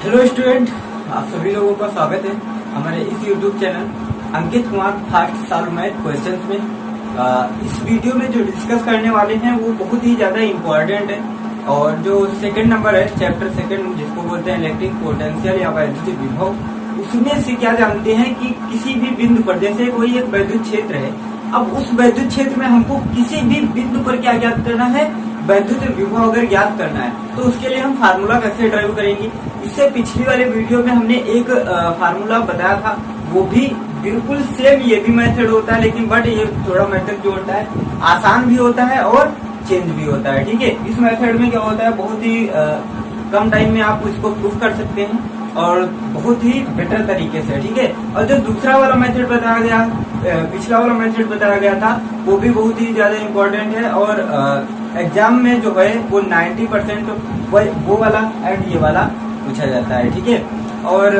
Hello student, आप सभी लोगों का स्वागत है हमारे इस YouTube channel Ankit Kumar fast solve math questions में। इस वीडियो में जो डिस्कस करने वाले हैं वो बहुत ही ज्यादा इम्पोर्टेंट है। और जो सेकंड नंबर है, चैप्टर सेकंड, जिसको बोलते हैं इलेक्ट्रिक पोटेंशियल या वैद्युत विभव, उसमें से क्या जानते हैं कि किसी भी बिंदु पर, जैसे कोई एक वैद्युत क्षेत्र है, अब उस वैद्युत क्षेत्र में हमको किसी भी बिंदु पर क्या ज्ञात करना है, वैद्युत विभव अगर ज्ञात करना है तो उसके लिए हम फार्मूला कैसे ड्राइव करेंगे। इससे पिछली वाले वीडियो में हमने एक फार्मूला बताया था, वो भी बिल्कुल सेम ये भी मेथड होता है, लेकिन बट ये थोड़ा मेथड जो होता है आसान भी होता है और चेंज भी होता है। ठीक है, इस मेथड में क्या होता है, बहुत ही कम टाइम में आप इसको प्रूफ कर सकते हैं और बहुत ही बेटर तरीके से। ठीक है, और जो दूसरा वाला मेथड बताया गया, पिछला वाला मेथड बताया गया था, वो भी बहुत ही ज्यादा इम्पोर्टेंट है और एग्जाम में जो है वो 90% वो वाला एंड ये वाला पूछा जाता है। ठीक है, और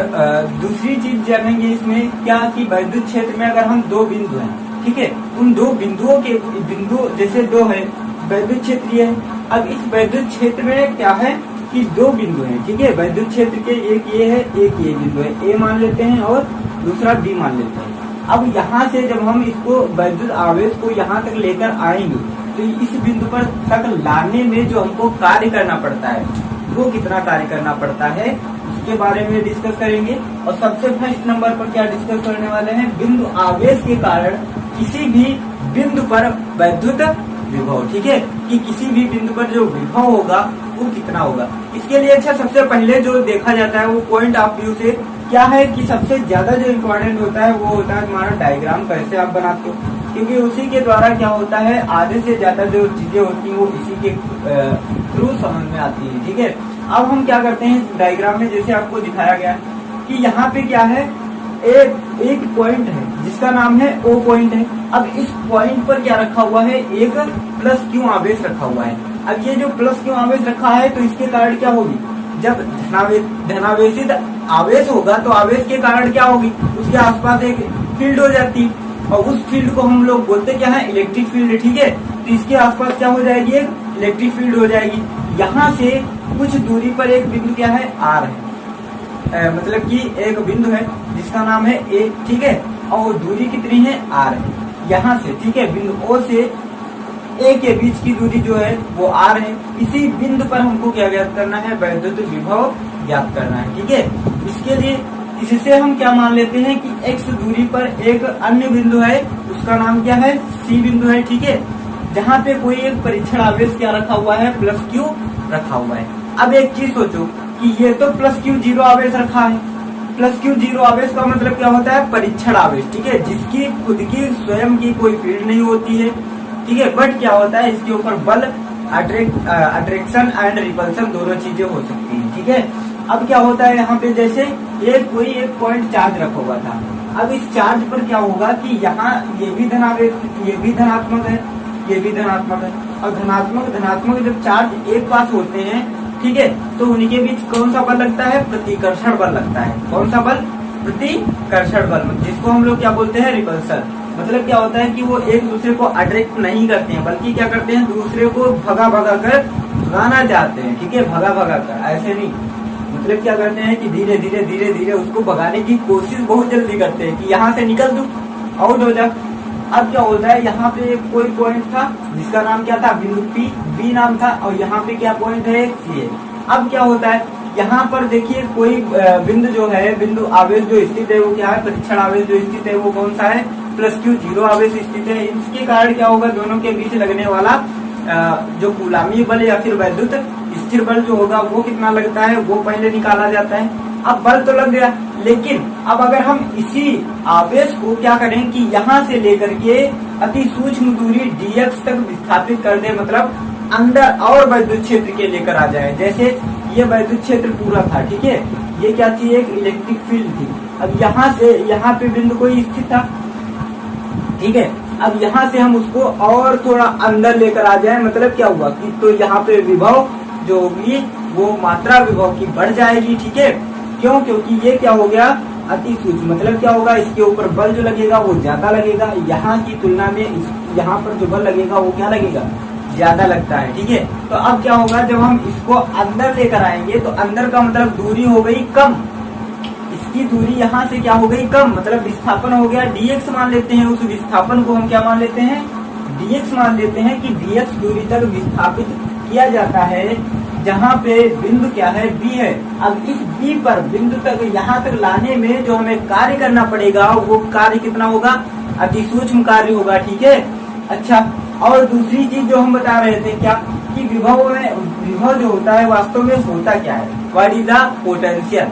दूसरी चीज जानेंगे इसमें क्या कि वैद्युत क्षेत्र में अगर हम दो बिंदु हैं, ठीक है, उन दो बिंदुओं के बिंदु जैसे दो है वैद्युत क्षेत्र है। अब इस वैद्युत क्षेत्र में क्या है कि दो बिंदु हैं, ठीक है, वैद्युत क्षेत्र के एक ये है, एक ये बिंदु है, ए मान लेते हैं और दूसरा बी मान लेते हैं। अब यहाँ से जब हम इसको वैद्युत आवेश को यहाँ तक लेकर आएंगे तो इस बिंदु पर तक लाने में जो हमको कार्य करना पड़ता है वो कितना कार्य करना पड़ता है उसके बारे में डिस्कस करेंगे। और सबसे फर्स्ट नंबर पर क्या डिस्कस करने वाले हैं, बिंदु आवेश के कारण किसी भी बिंदु पर वैद्युत विभव। ठीक है, कि किसी भी बिंदु पर जो विभव होगा वो कितना होगा। इसके लिए अच्छा सबसे पहले जो देखा जाता है वो पॉइंट ऑफ व्यू से क्या है कि सबसे ज्यादा जो इम्पोर्टेंट होता है वो होता है तुम्हारा डायग्राम कैसे आप बनाते हो, क्योंकि उसी के द्वारा क्या होता है आधे से ज्यादा जो चीजें होती हैं वो इसी के थ्रू समझ में आती है। ठीक है, अब हम क्या करते हैं डायग्राम में, जैसे आपको दिखाया गया कि यहाँ पे क्या है, एक पॉइंट है जिसका नाम है O पॉइंट है। अब इस पॉइंट पर क्या रखा हुआ है, एक प्लस क्यू आवेश रखा हुआ है। अब ये जो प्लस क्यू आवेश रखा है तो इसके कारण क्या होगी, जब धनावेशित आवेश होगा तो आवेश के कारण क्या होगी, उसके आसपास एक फील्ड हो जाती है और उस फील्ड को हम लोग बोलते क्या है, इलेक्ट्रिक फील्ड। ठीक है, तो इसके आसपास क्या हो जाएगी, एक इलेक्ट्रिक फील्ड हो जाएगी। यहाँ से कुछ दूरी पर एक बिंदु क्या है, आर है, मतलब कि एक बिंदु है जिसका नाम है ए। ठीक है, और दूरी कितनी है, आर है यहाँ से। ठीक है, बिंदु ओ से ए के बीच की दूरी जो है वो आर है। इसी बिंदु पर हमको क्या ज्ञात करना है, वैद्युत विभव ज्ञात करना है। ठीक है, इसके लिए इससे हम क्या मान लेते हैं कि एक्स दूरी पर एक अन्य बिंदु है, उसका नाम क्या है, सी बिंदु है। ठीक है, जहाँ पे कोई एक परीक्षण आवेश क्या रखा हुआ है, प्लस क्यू रखा हुआ है। अब एक चीज सोचो कि ये तो प्लस क्यू जीरो आवेश रखा है, प्लस क्यू जीरो आवेश का मतलब क्या होता है, परीक्षण आवेश। ठीक है, जिसकी खुद की स्वयं की कोई फील्ड नहीं होती है। ठीक है, बट क्या होता है, इसके ऊपर बल, अट्रैक्शन एंड रिपल्सन दोनों चीजें हो सकती है। ठीक है, अब क्या होता है, यहाँ पे जैसे कोई एक पॉइंट चार्ज रखा हुआ था। अब इस चार्ज पर क्या होगा कि यहाँ ये भी धनावेश, ये भी धनात्मक है, ये भी धनात्मक है, और धनात्मक जब चार्ज एक पास होते हैं, ठीक है, तो उनके बीच कौन सा बल लगता है, प्रतिकर्षण बल लगता है। कौन सा बल, प्रतिकर्षण बल, जिसको हम लोग क्या बोलते हैं, रिपल्सन। मतलब क्या होता है कि वो एक दूसरे को अट्रैक्ट नहीं करते हैं, बल्कि क्या करते हैं, दूसरे को भगा कर भगाना चाहते हैं। ठीक है, भगा कर, ऐसे नहीं, मतलब क्या करते हैं कि धीरे धीरे उसको भगाने की कोशिश बहुत जल्दी करते हैं कि यहाँ से निकल दो, आउट हो जा। अब क्या होता है, यहाँ पे कोई पॉइंट था जिसका नाम क्या था, बिंदु पी, बी नाम था, और यहाँ पे क्या पॉइंट है, सी है। अब क्या होता है, यहाँ पर देखिए कोई बिंदु जो है, बिंदु आवेश जो स्थित है वो क्या है, परीक्षण आवेश जो स्थित है वो कौन सा है, प्लस क्यू जीरो आवेश स्थित है। इसके कारण क्या होगा, दोनों के बीच लगने वाला जो कूलामी बल या फिर वैद्युत स्थिर बल जो होगा वो कितना लगता है, वो पहले निकाला जाता है। अब बल तो लग गया, लेकिन अब अगर हम इसी आवेश को क्या करें कि यहाँ से लेकर के अति सूक्ष्म दूरी dx तक विस्थापित कर दे, मतलब अंदर और वैद्युत क्षेत्र के लेकर आ जाए। जैसे ये वैद्युत क्षेत्र पूरा था, ठीक है, ये क्या थी, एक इलेक्ट्रिक फील्ड थी। अब यहाँ से यहाँ पे बिंदु कोई स्थित था, ठीक है, अब यहाँ से हम उसको और थोड़ा अंदर लेकर आ जाए, मतलब क्या हुआ कि तो यहाँ पे विभव जो होगी वो मात्रा विभव की बढ़ जाएगी। ठीक है, क्यों, क्योंकि ये क्या हो गया, अति सूक्ष्म, मतलब क्या होगा, इसके ऊपर बल जो लगेगा वो ज्यादा लगेगा, यहाँ की तुलना में यहाँ पर जो बल लगेगा वो क्या लगेगा, ज्यादा लगता है। ठीक है, तो अब क्या होगा, जब हम इसको अंदर लेकर आएंगे तो अंदर का मतलब दूरी हो गई कम, इसकी दूरी यहाँ से क्या हो गई कम, मतलब विस्थापन हो गया dx मान लेते हैं। उस विस्थापन को हम क्या मान लेते हैं, dx मान लेते हैं कि dx दूरी तक विस्थापित किया जाता है, जहाँ पे बिंदु क्या है, B है। अब इस B पर बिंदु तक यहाँ तक लाने में जो हमें कार्य करना पड़ेगा वो कार्य कितना होगा, अति सूक्ष्म कार्य होगा। ठीक है, अच्छा, और दूसरी चीज जो हम बता रहे थे क्या, कि विभव जो होता है वास्तव में होता क्या है, व्हाट इज द पोटेंशियल।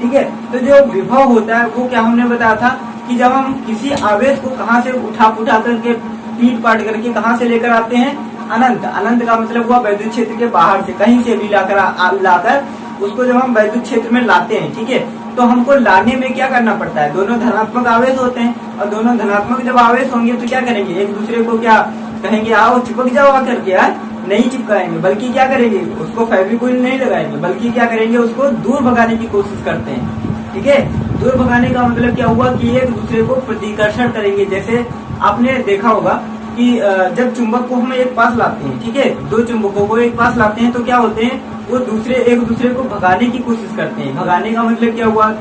ठीक है, तो जो विभव होता है वो क्या हमने बताया था कि जब हम किसी आवेश को कहाँ से उठा करके पीट पाट करके कहाँ से लेकर आते हैं, अनंत का मतलब हुआ वैद्युत क्षेत्र के बाहर से कहीं से भी लाकर उसको जब हम वैद्युत क्षेत्र में लाते हैं। ठीक है, तो हमको लाने में क्या करना पड़ता है, दोनों धनात्मक आवेश होते हैं, और दोनों धनात्मक जब आवेश होंगे तो क्या करेंगे, एक दूसरे को क्या कहेंगे, आओ चिपक जाओ आकर के, यार नहीं चिपकाएंगे, बल्कि क्या करेंगे, उसको फेविक्विक नहीं लगाएंगे, बल्कि क्या करेंगे, उसको दूर भगाने की कोशिश करते हैं। ठीक है, दूर भगाने का मतलब क्या हुआ कि एक दूसरे को प्रतिकर्षण करेंगे। जैसे आपने देखा होगा कि जब चुंबक को हम एक पास लाते हैं, ठीक है, दो चुंबकों को एक पास लाते हैं तो क्या होते हैं, वो एक दूसरे को भगाने की कोशिश करते हैं। भगाने का मतलब क्या हुआ,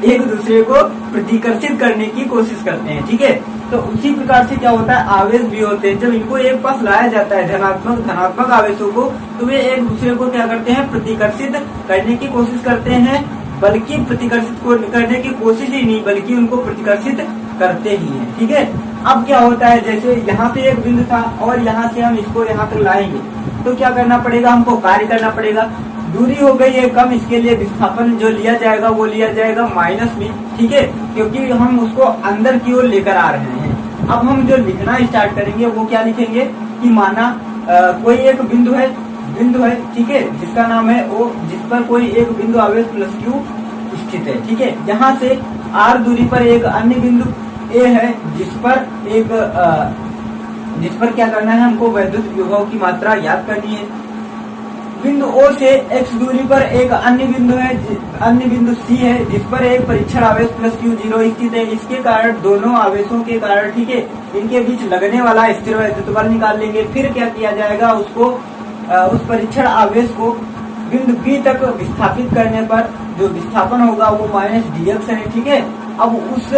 एक दूसरे को प्रतिकर्षित करने की कोशिश करते हैं। ठीक है, तो उसी प्रकार से क्या होता है, आवेश भी होते हैं, जब इनको एक पास लाया जाता है धनात्मक आवेशों को, तो वे एक दूसरे को क्या करते हैं, प्रतिकर्षित करने की कोशिश करते हैं, बल्कि प्रतिकर्षित करने की कोशिश ही नहीं, बल्कि उनको प्रतिकर्षित करते ही हैं। ठीक है, अब क्या होता है, जैसे यहाँ पे एक बिंदु था और यहाँ से हम इसको यहाँ तक लाएंगे तो क्या करना पड़ेगा, हमको कार्य करना पड़ेगा। दूरी हो गई है कम, इसके लिए विस्थापन जो लिया जाएगा वो लिया जाएगा माइनस में। ठीक है, क्योंकि हम उसको अंदर की ओर लेकर आ रहे हैं। अब हम जो लिखना स्टार्ट करेंगे वो क्या लिखेंगे कि माना कोई एक बिंदु है, ठीक है, जिसका नाम है O, जिस पर कोई एक बिंदु आवेश प्लस Q स्थित है। ठीक है, यहाँ से R दूरी पर एक अन्य बिंदु A है, जिस पर क्या करना है, हमको वैद्युत विभव की मात्रा याद करनी है। बिंदु O से x दूरी पर एक अन्य बिंदु C है, जिस पर एक परीक्षण आवेश प्लस Q0 स्थित है। इसके कारण दोनों आवेशों के कारण, ठीक है, इनके बीच लगने वाला स्थिर वैद्युत बल निकाल लेंगे। फिर क्या किया जाएगा, उस परीक्षण आवेश को बिंदु B तक विस्थापित करने पर जो विस्थापन होगा वो माइनस dx है। ठीक है, अब उस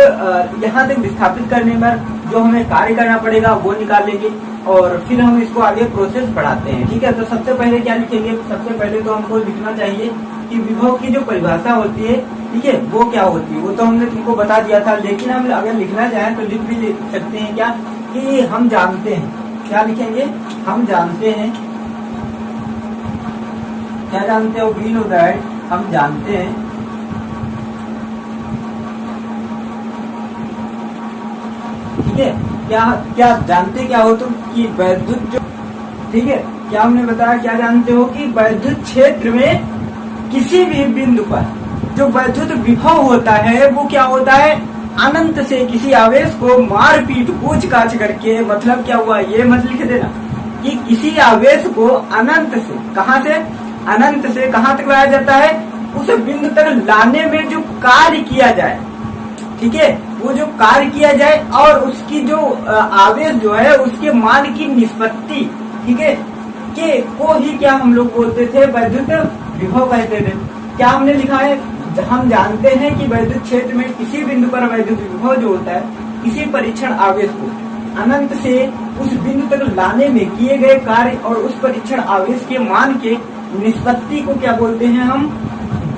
यहाँ तक विस्थापित करने पर जो हमें कार्य करना पड़ेगा वो निकाल लेंगे, और फिर हम इसको आगे प्रोसेस बढ़ाते हैं। ठीक है, तो सबसे पहले क्या लिखेंगे, सबसे पहले तो हमको लिखना चाहिए कि विभव की जो परिभाषा होती है, ठीक है, वो क्या होती है, वो तो हमने तुमको बता दिया था। लेकिन हम अगर लिखना चाहें तो लिख भी सकते हैं क्या, कि हम जानते हैं, क्या लिखेंगे, हम जानते हैं, क्या जानते हो, वी नो दैट, हम जानते हैं ठीक है, क्या जानते क्या हो तुम, कि वैद्युत जो, ठीक है, क्या हमने बताया, क्या जानते हो कि वैद्युत क्षेत्र में किसी भी बिंदु पर जो वैद्युत विभव होता है वो क्या होता है, अनंत से किसी आवेश को मारपीट कूच काच करके, मतलब क्या हुआ, ये मत लिख देना कि किसी आवेश को अनंत से कहाँ तक लाया जाता है, उस बिंदु तक लाने में जो कार्य किया जाए, ठीक है, वो जो कार्य किया जाए और उसकी जो आवेश जो है उसके मान की निष्पत्ति, ठीक है, के को ही क्या हम लोग बोलते थे, वैद्युत विभव कहते थे। क्या हमने लिखा है, हम जानते हैं कि वैद्युत क्षेत्र में किसी बिंदु पर वैद्युत विभव जो होता है, किसी परीक्षण आवेश को अनंत से उस बिंदु तक लाने में किए गए कार्य और उस परीक्षण आवेश के मान के निष्पत्ति को क्या बोलते हैं हम,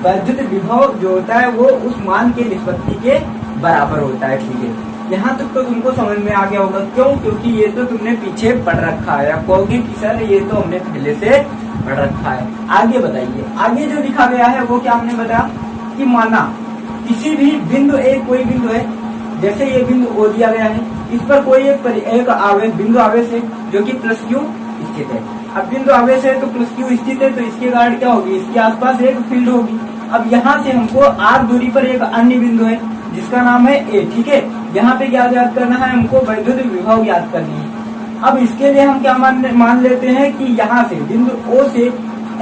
वैद्युत विभव जो होता है वो उस मान के निष्पत्ति के बराबर होता है। ठीक है, यहाँ तक तो तुमको समझ में आ गया होगा, क्यों, क्योंकि ये तो तुमने पीछे पढ़ रखा है। आप कहोगे कि सर ये तो हमने पहले से पढ़ रखा है। आगे बताइए, आगे जो लिखा गया है वो क्या हमने बताया कि माना किसी भी बिंदु, एक कोई बिंदु है, जैसे ये बिंदु O दिया गया है, इस पर कोई एक आवेश, बिंदु आवेश है जो कि प्लस Q स्थित है। अब बिंदु आवेश है तो प्लस Q स्थित है, तो इसके कारण क्या होगी, इसके आसपास एक फील्ड होगी। अब यहाँ से हमको R दूरी पर एक अन्य बिंदु है जिसका नाम है A, ठीक है, यहाँ पे क्या याद करना है, हमको वैद्युत विभव याद करनी है। अब इसके लिए हम क्या मान लेते हैं कि यहाँ से बिंदु O से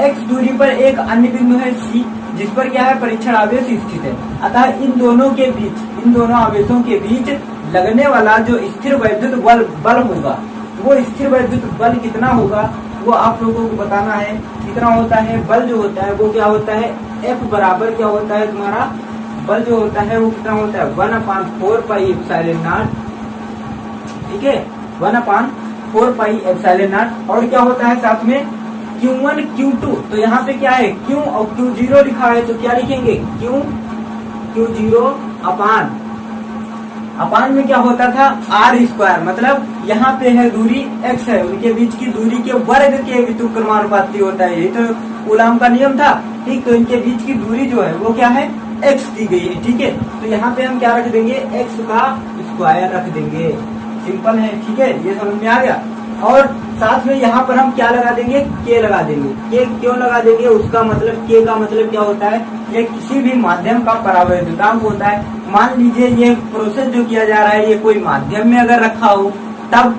x दूरी पर एक अन्य बिंदु है C, जिस पर क्या है, परीक्षण आवेश स्थित है। अतः इन दोनों आवेशों के बीच लगने वाला जो स्थिर वैद्युत बल होगा वो स्थिर वैद्युत बल कितना होगा वो आप लोगों को बताना है। कितना होता है बल जो होता है वो क्या होता है, F बराबर क्या होता है तुम्हारा बल जो होता है वो कितना होता है 1/4 पाई एप्सिलॉन नॉट, ठीक है 1/4 पाई एप्सिलॉन नॉट। और क्या होता है साथ में Q1 Q2, तो यहाँ पे क्या है Q और Q0 लिखा है, तो क्या लिखेंगे Q0 अपान में क्या होता था R², मतलब यहाँ पे है दूरी x है, उनके बीच की दूरी के वर्ग के व्युत्क्रमानुपाती होता है, यही तो कूलॉम का नियम था, ठीक। तो इनके बीच की दूरी जो है वो क्या है x दी गई है, ठीक है। तो यहाँ पे हम क्या रख देंगे x का स्क्वायर रख देंगे, सिंपल है, ठीक है, ये समझ में आ गया। और साथ में यहाँ पर हम क्या लगा देंगे k लगा देंगे। k क्यों लगा देंगे, उसका मतलब k का मतलब क्या होता है, ये किसी भी माध्यम का परावैद्युतांक होता है। मान लीजिए ये प्रोसेस जो किया जा रहा है ये कोई माध्यम में अगर रखा हो तब,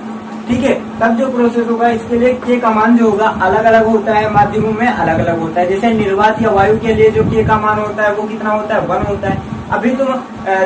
ठीक है, तब जो प्रोसेस होगा इसके लिए k का मान जो होगा अलग अलग होता है, माध्यमों में अलग अलग होता है। जैसे निर्वात या वायु के लिए जो k का मान होता है वो कितना होता है 1 होता है। अभी तुम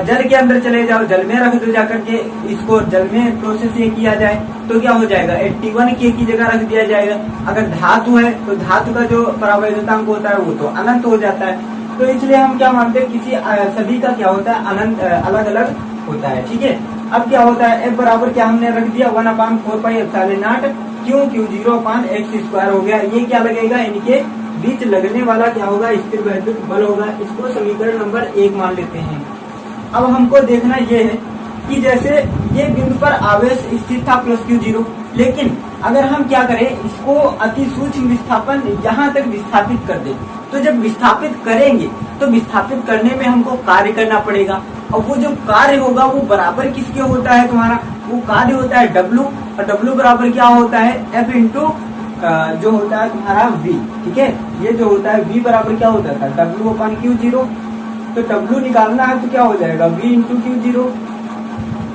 जल के अंदर चले जाओ, जल में रख दो जाकर के, इसको जल में प्रोसेस ये किया जाए तो क्या हो जाएगा 81 k की जगह रख दिया जाएगा। अगर धातु है तो धातु का जो परावैद्युतांक होता है वो तो अनंत हो जाता है। तो इसलिए हम क्या मानते हैं किसी सभी का क्या होता है अनंत अलग अलग होता है, ठीक है। अब क्या होता है F बराबर क्या हमने रख दिया 1/4 पाई एप्सिलॉन नॉट Q0/x² हो गया। ये क्या लगेगा, इनके बीच लगने वाला क्या होगा स्थिर वैद्युत बल होगा। इसको समीकरण नंबर 1 मान लेते हैं। अब हमको देखना ये है कि जैसे ये बिंदु पर आवेश स्थित था +Q0, लेकिन अगर हम क्या करें इसको अति सूक्ष्म विस्थापन यहाँ तक विस्थापित कर दें, तो जब विस्थापित करेंगे तो विस्थापित करने में हमको कार्य करना पड़ेगा, और वो जो कार्य होगा वो बराबर किसके होता है तुम्हारा, वो कार्य होता है W, और W बराबर क्या होता है F इंटू जो होता है तुम्हारा V, ठीक है। ये जो होता है V बराबर क्या होता था W/Q0, तो W निकालना है तो क्या हो जाएगा V इंटू Q0,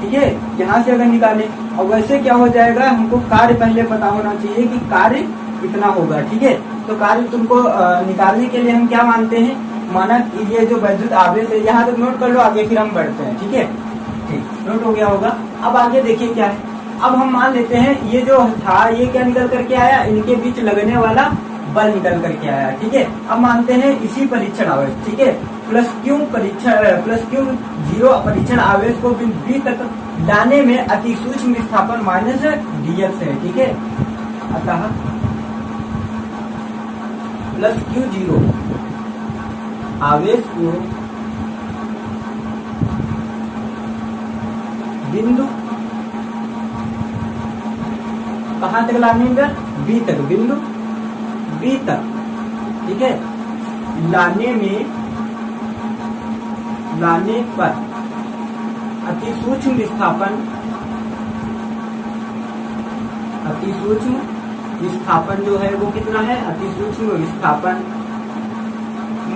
ठीक है, यहाँ से अगर निकाले। और वैसे क्या हो जाएगा, हमको कार्य पहले पता होना चाहिए कि कार्य कितना होगा, ठीक है। तो कार्य तुमको निकालने के लिए हम क्या मानते हैं, माना कि ये जो वैद्युत आवेश है, यहाँ तक नोट कर लो, आगे फिर हम बढ़ते हैं, ठीक है, ठीक नोट हो गया होगा। अब आगे देखिए क्या है, अब हम मान लेते हैं ये जो था ये क्या निकल करके आया, इनके बीच लगने वाला बल निकल करके आया, ठीक है। अब मानते हैं इसी परीक्षण आवेश, ठीक है, +Q Q0 परीक्षण आवेश को बिंदु B तक लाने में अति सूक्ष्म विस्थापन -dx है, ठीक है। अतः +Q0 आवेश को बिंदु कहाँ तक लाने में, B तक, बिंदु B तक, ठीक है, लाने पर अति सूक्ष्म विस्थापन जो है वो कितना है, अति सूक्ष्म विस्थापन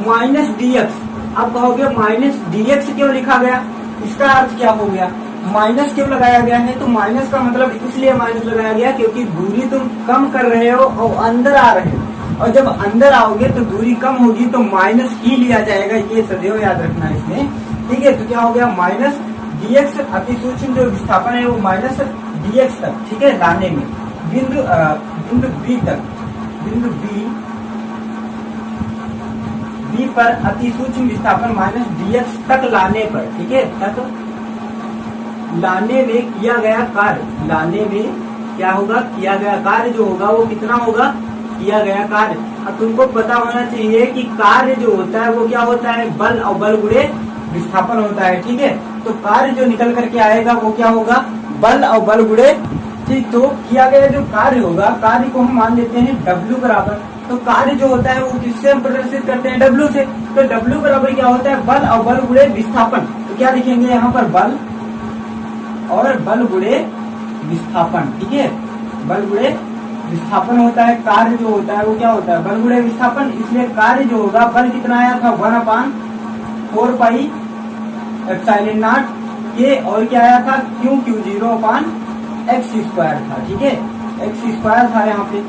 -dx। अब कहोगे -dx क्यों लिखा गया, इसका अर्थ क्या हो गया, माइनस क्यों लगाया गया है, तो माइनस का मतलब इसलिए माइनस लगाया गया क्योंकि दूरी तुम कम कर रहे हो और अंदर आ रहे हो, और जब अंदर आओगे तो दूरी कम होगी तो माइनस ही लिया जाएगा, ये सदैव याद रखना इसमें, ठीक है। तो क्या हो गया -dx, अति सूक्ष्म जो विस्थापन है वो -dx तक, ठीक है, लाने में बिंदु B तक, बिंदु B पर अति सूक्ष्म विस्थापन -dx तक लाने पर, ठीक है, तक लाने में किया गया कार्य, लाने में क्या होगा, किया गया कार्य जो होगा वो कितना होगा, किया गया कार्य। अब तुमको पता होना चाहिए कि कार्य जो होता है वो क्या होता है, बल और बल गुणे विस्थापन होता है, ठीक है। तो कार्य जो निकल करके आएगा वो क्या होगा, बल और बल गुणे, ठीक। तो किया गया जो कार्य होगा, कार्य को हम मान लेते हैं W बराबर, तो कार्य जो होता है वो किससे हम प्रदर्शित करते हैं, W से। तो W बराबर क्या होता है, बल और बल गुणे विस्थापन। तो क्या लिखेंगे यहाँ पर, बल और बल गुणे विस्थापन, ठीक है, बल गुणे विस्थापन होता है। कार्य जो होता है वो क्या होता है, बल गुणे विस्थापन। इसलिए कार्य जो होगा, बल कितना आया था 1/4 पाई एप्सिलॉन नॉट के, और क्या आया था Q0/x² था, ठीक है, x² था यहाँ पे,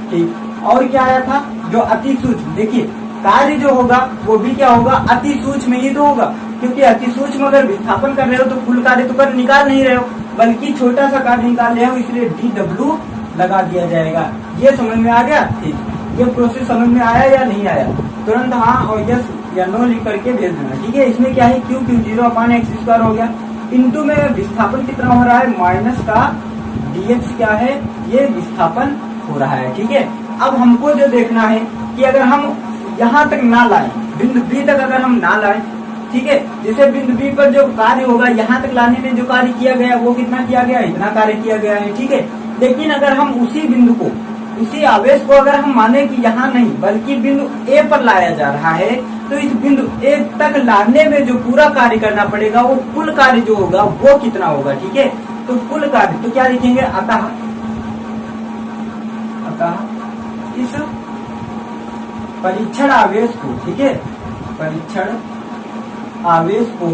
ठीक। और क्या आया था, जो अति सूक्ष्म, देखिए कार्य जो होगा वो भी क्या होगा, अति सूक्ष्म ही तो होगा, क्योंकि अति सूक्ष्म अगर विस्थापन कर रहे हो तो कुल कार्य तो कर निकाल नहीं रहे हो, बल्कि छोटा सा कार्य निकाल रहे हो, इसलिए DW लगा दिया जाएगा। ये समझ में आ गया? ठीक, ये प्रोसेस समझ में आया या नहीं आया? तुरंत हाँ और यस या नो लिख करके भेज देना। ठीक है, इसमें क्या है, Q 0/x² हो गया, इंटू में विस्थापन कितना हो रहा है, माइनस का dx क्या है, ये विस्थापन हो रहा है। ठीक है, अब हमको जो देखना है कि अगर हम यहाँ तक ना लाए, बिंदु B तक अगर हम ना लाए, ठीक है, जैसे बिंदु B पर जो कार्य होगा, यहाँ तक लाने में जो कार्य किया गया वो कितना किया गया, इतना कार्य किया गया है। ठीक है, लेकिन अगर हम उसी बिंदु को, उसी आवेश को अगर हम माने कि यहाँ नहीं बल्कि बिंदु A पर लाया जा रहा है, तो इस बिंदु A तक लाने में जो पूरा कार्य करना पड़ेगा, वो कुल कार्य जो होगा वो कितना होगा। ठीक है, तो कुल कार्य तो क्या लिखेंगे, अतः इस परीक्षण आवेश को, ठीक है, परीक्षण आवेश को,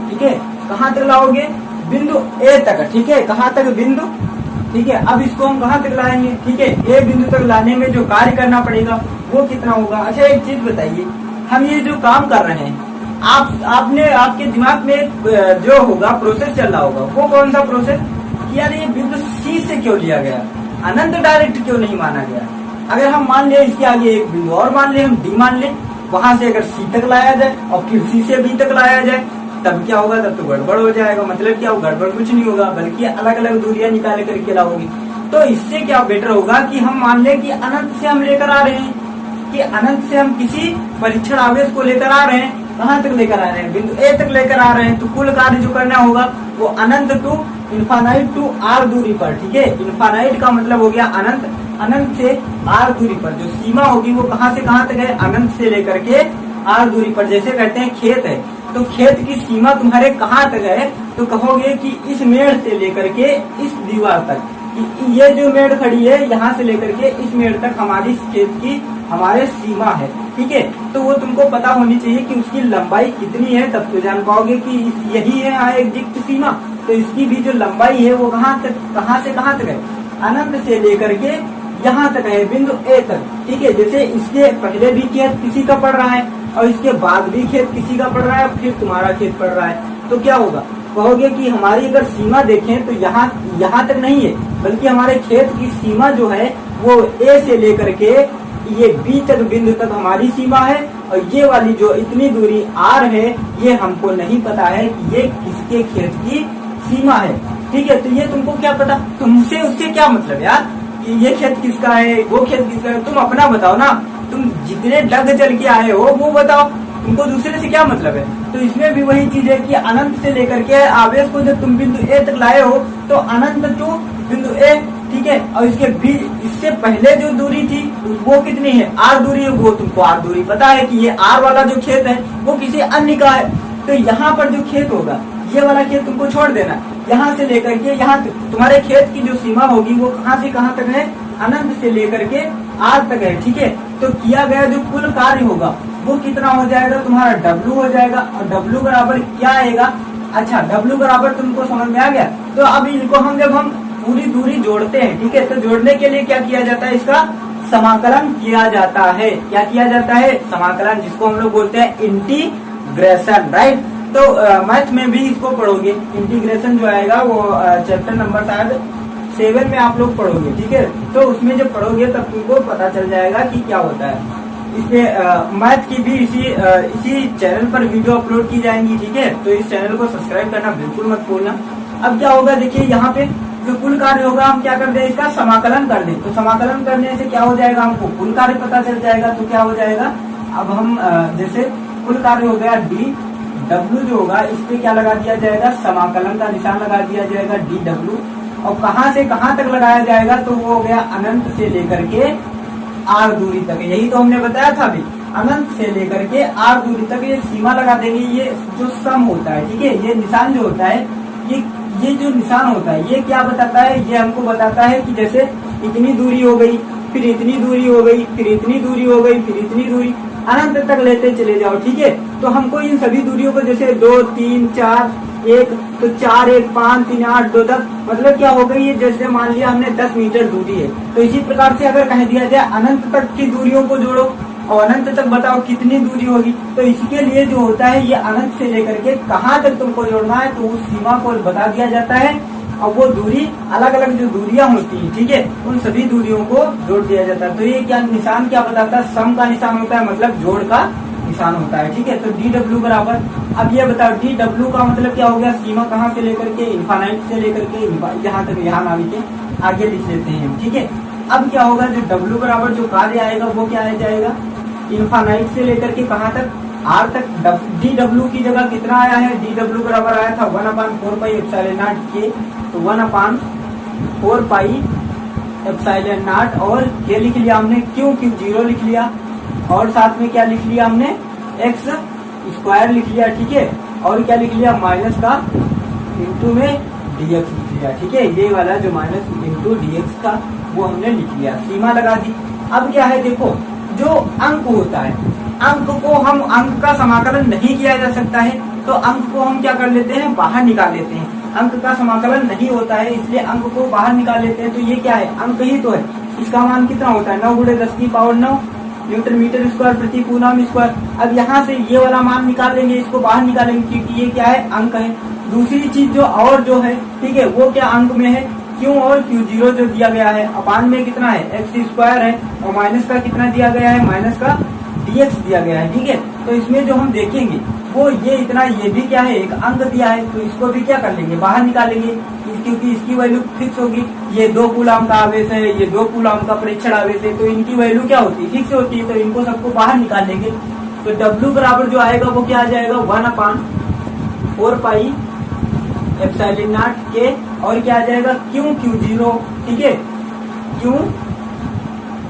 ठीक है, कहाँ तक लाओगे, बिंदु A तक। ठीक है, कहाँ तक, बिंदु, ठीक है, अब इसको हम कहाँ तक लाएंगे, ठीक है, A बिंदु तक लाने में जो कार्य करना पड़ेगा वो कितना होगा। अच्छा एक चीज बताइए, हम ये जो काम कर रहे हैं, आपने आपके दिमाग में जो होगा प्रोसेस चल रहा होगा, वो कौन सा प्रोसेस, कि यार ये बिंदु C से क्यों लिया गया, अनंत डायरेक्ट क्यों नहीं माना गया। अगर हम मान ले इसके आगे एक बिंदु और मान ले, हम D मान ले, वहां से अगर C तक लाया जाए और फिर C से B तक लाया जाए, तब क्या होगा, तब तो गड़बड़ हो जाएगा। मतलब क्या होगा, गड़बड़ कुछ नहीं होगा, बल्कि अलग अलग दूरियां निकाल करके लाओगी। तो इससे क्या बेटर होगा कि हम मान ले कि अनंत से हम लेकर आ रहे हैं, कि अनंत से हम किसी परीक्षण आवेश को लेकर आ रहे हैं, कहाँ तक लेकर आ रहे हैं, बिंदु A तक लेकर आ रहे हैं। तो कुल कार्य जो करना होगा वो अनंत टू इन्फानाइट टू R दूरी पर। ठीक है, इन्फानाइट का मतलब हो गया अनंत, अनंत से R दूरी पर जो सीमा होगी वो कहाँ से कहाँ तक है, अनंत से लेकर के R दूरी पर। जैसे कहते हैं खेत है, तो खेत की सीमा तुम्हारे कहाँ तक है, तो कहोगे कि इस मेड़ से लेकर के इस दीवार तक, ये जो मेड़ खड़ी है यहाँ से लेकर के इस मेड़ तक हमारी खेत की हमारे सीमा है। ठीक है, तो वो तुमको पता होनी चाहिए कि उसकी लंबाई कितनी है, तब तो जान पाओगे कि यही है यहाँ एक दिक्कत सीमा। तो इसकी भी जो लंबाई है वो कहाँ से कहाँ तक है, अनंत से लेकर के यहाँ तक है, बिंदु A तक। ठीक है, जैसे इसके पहले भी खेत किसी का पड़ रहा है और इसके बाद भी खेत किसी का पड़ रहा है, फिर तुम्हारा खेत पड़ रहा है, तो क्या होगा, कहोगे कि हमारी अगर सीमा देखें तो यहाँ तक नहीं है, बल्कि हमारे खेत की सीमा जो है वो A से लेकर के ये B तक बिंदु तक हमारी सीमा है, और ये वाली जो इतनी दूरी R है ये हमको नहीं पता है कि ये किसके खेत की सीमा है। ठीक है, तो ये तुमको क्या पता, तुमसे उससे क्या मतलब यार, कि ये खेत किसका है, वो खेत किसका है, तुम अपना बताओ ना। तुम जितने डग चल के आए हो वो बताओ, तुमको दूसरे से क्या मतलब है। तो इसमें भी वही चीज है कि अनंत से लेकर के आवेश को जब तुम बिंदु A तक लाए हो तो अनंत टू बिंदु A, ठीक है, और इसके बीच इससे पहले जो दूरी थी वो कितनी है, R दूरी है, वो तुमको R दूरी पता है कि ये R वाला जो खेत है वो किसी अन्य का है। तो यहाँ पर जो खेत होगा ये वाला खेत तुमको छोड़ देना, यहाँ से लेकर के यहाँ तुम्हारे खेत की जो सीमा होगी वो कहाँ से कहाँ तक है, अनंत से लेकर के R तक है। ठीक है, तो किया गया जो कुल कार्य होगा वो कितना हो जाएगा, तुम्हारा W हो जाएगा, और W बराबर क्या आएगा, अच्छा W बराबर तुमको समझ में आ गया। तो अब इनको जब हम पूरी दूरी जोड़ते हैं, ठीक है, तो जोड़ने के लिए क्या किया जाता है, इसका समाकलन किया जाता है। क्या किया जाता है, समाकलन, जिसको हम लोग बोलते हैं इंटीग्रेशन, राइट। तो मैथ में भी इसको पढ़ोगे, इंटीग्रेशन जो आएगा वो चैप्टर नंबर शायद 7 में आप लोग पढ़ोगे। ठीक है, तो उसमें जब पढ़ोगे तब तुमको पता चल जाएगा कि क्या होता है। इसपे मैथ की भी इसी चैनल पर वीडियो अपलोड की जाएंगी। ठीक है, तो इस चैनल को सब्सक्राइब करना बिल्कुल मत भूलना। अब क्या होगा, देखिए यहाँ पे जो कुल कार्य होगा हम क्या कर दें, इसका समाकलन कर दें। तो समाकलन करने से क्या हो जाएगा, हमको कुल कार्य पता चल जाएगा। तो क्या हो जाएगा, अब हम जैसे कुल कार्य हो गया D, W जो होगा इस पे क्या लगा दिया जाएगा, समाकलन का निशान लगा दिया जाएगा DW, और कहाँ से कहाँ तक लगाया जाएगा, तो वो हो गया अनंत से लेकर के R दूरी तक। यही तो हमने बताया था अभी, अनंत से लेकर के R दूरी तक ये सीमा लगा देंगे। ये जो सम होता है, ठीक है, ये निशान जो होता है, ये जो निशान होता है ये क्या बताता है, ये हमको बताता है कि जैसे इतनी दूरी हो गई, फिर इतनी दूरी हो गई, फिर इतनी दूरी हो गई, फिर इतनी दूरी, अनंत तक लेते चले जाओ। ठीक है, तो हमको इन सभी दूरियों को जैसे 2, 3, 4, 1, तो 4, 1, 5, 3, 8, 2, 10, मतलब क्या हो गई, ये जैसे मान लिया हमने 10 मीटर दूरी है, तो इसी प्रकार से अगर कह दिया जाए अनंत तक की दूरियों को जोड़ो, और अनंत तक बताओ कितनी दूरी होगी। तो इसके लिए जो होता है ये अनंत से लेकर के कहाँ तक तुमको जोड़ना है, तो उस सीमा को बता दिया जाता है और वो दूरी अलग अलग जो दूरियां होती है, ठीक है, उन सभी दूरियों को जोड़ दिया जाता है। तो ये क्या निशान क्या बताता है, सम का निशान होता है, मतलब जोड़ का निशान होता है, ठीक है। तो डी डब्ल्यू बराबर, अब ये बताओ डी डब्ल्यू का मतलब क्या हो गया, सीमा कहाँ से लेकर के इन्फानाइट से लेकर के यहाँ तक, यहाँ ना लिखे आगे लिख लेते हैं, ठीक है। अब क्या होगा, जो डब्ल्यू बराबर जो कार्य आएगा वो क्या आ जाएगा, इन्फानाइट से लेकर के कहाँ तक, आर तक। डी डब्ल्यू की जगह कितना आया है, डी डब्ल्यू बराबर आया था 1/4 पाई एप्सिलॉन नॉट के, तो 1/4 पाई एप्सिलॉन नॉट, और के लिख लिया हमने, क्यू 0 लिख लिया, और साथ में क्या लिख लिया हमने, एक्स स्क्वायर लिख लिया, ठीक है, और क्या लिख लिया, माइनस का इंटू में डीएक्स लिख लिया, ठीक है। ये वाला जो माइनस इंटू डीएक्स का वो हमने लिख लिया, सीमा लगा दी। अब क्या है, देखो जो अंक होता है, अंक को हम, अंक का समाकलन नहीं किया जा सकता है, तो अंक को हम क्या कर लेते हैं, बाहर निकाल लेते हैं। अंक का समाकलन नहीं होता है, इसलिए अंक को बाहर निकाल लेते हैं। तो ये क्या है, अंक ही तो है। इसका मान कितना होता है, 9 × 10⁹ न्यूटन मीटर स्क्वायर प्रति कूलम स्क्वायर। अब यहाँ से ये वाला मान निकाल लेंगे, इसको बाहर निकालेंगे, क्योंकि ये क्या है, अंक है। दूसरी चीज जो और जो है, ठीक है, वो क्या अंक में है, क्यू और Q0 जो दिया गया है, अपान में कितना है, एक्स स्क्वायर है, और माइनस का कितना दिया गया है, माइनस का dx दिया गया है, ठीक है। तो इसमें जो हम देखेंगे वो ये इतना, ये भी क्या है, एक अंक दिया है, तो इसको भी क्या कर लेंगे, बाहर निकालेंगे, क्योंकि इसकी वैल्यू फिक्स होगी। ये 2 कूलम का आवेश है, ये 2 कूलम का परीक्षण आवेश है, तो इनकी वैल्यू क्या होती है, फिक्स होती है, तो इनको सबको बाहर निकाल लेंगे। तो W बराबर जो आएगा वो क्या आ जाएगा, 1/4 पाई एप्सिलॉन नॉट के, और क्या आ जाएगा, Q0, ठीक है।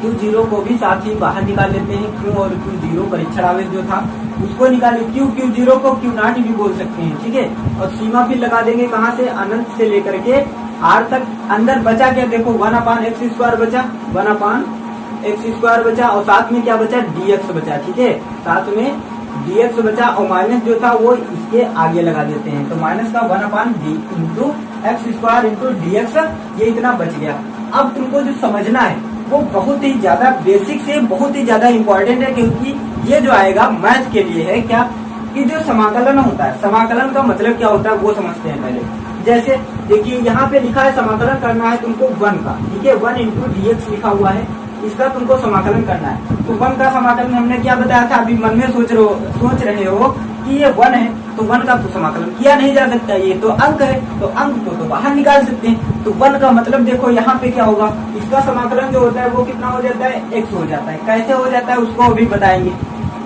Q0 को भी साथ ही बाहर निकाल लेते हैं, Q और Q0 परीक्षण आवेश जो था उसको निकाले, Q0 को Q0 भी बोल सकते हैं, ठीक है। और सीमा फिर लगा देंगे कहाँ से, अनंत से लेकर के आर तक। अंदर बचा क्या, देखो 1/x² बचा, 1/x² बचा, और साथ में क्या बचा, dx बचा, ठीक है, साथ में dx बचा, और माइनस जो था वो इसके आगे लगा देते हैं, तो माइनस का 1/x² इंटू dx, ये इतना बच गया। अब तुमको जो समझना है वो बहुत ही ज्यादा बेसिक से बहुत ही ज्यादा इम्पोर्टेंट है, क्योंकि ये जो आएगा मैथ के लिए है क्या, कि जो समाकलन होता है, समाकलन का मतलब क्या होता है वो समझते हैं पहले। जैसे देखिए यहाँ पे लिखा है समाकलन करना है तुमको 1 का, ठीक है, 1 इंटू dx लिखा हुआ है, इसका तुमको समाकलन करना है। तो 1 का समाकलन हमने क्या बताया था, अभी मन में सोच रहे हो कि ये 1 है, तो 1 का तो समाकलन किया नहीं जा सकता, ये तो अंक है, तो अंक को तो बाहर निकाल सकते हैं। तो 1 का मतलब देखो यहाँ पे क्या होगा, इसका समाकलन जो होता है वो कितना हो जाता है, x हो जाता है। कैसे हो जाता है उसको अभी बताएंगे।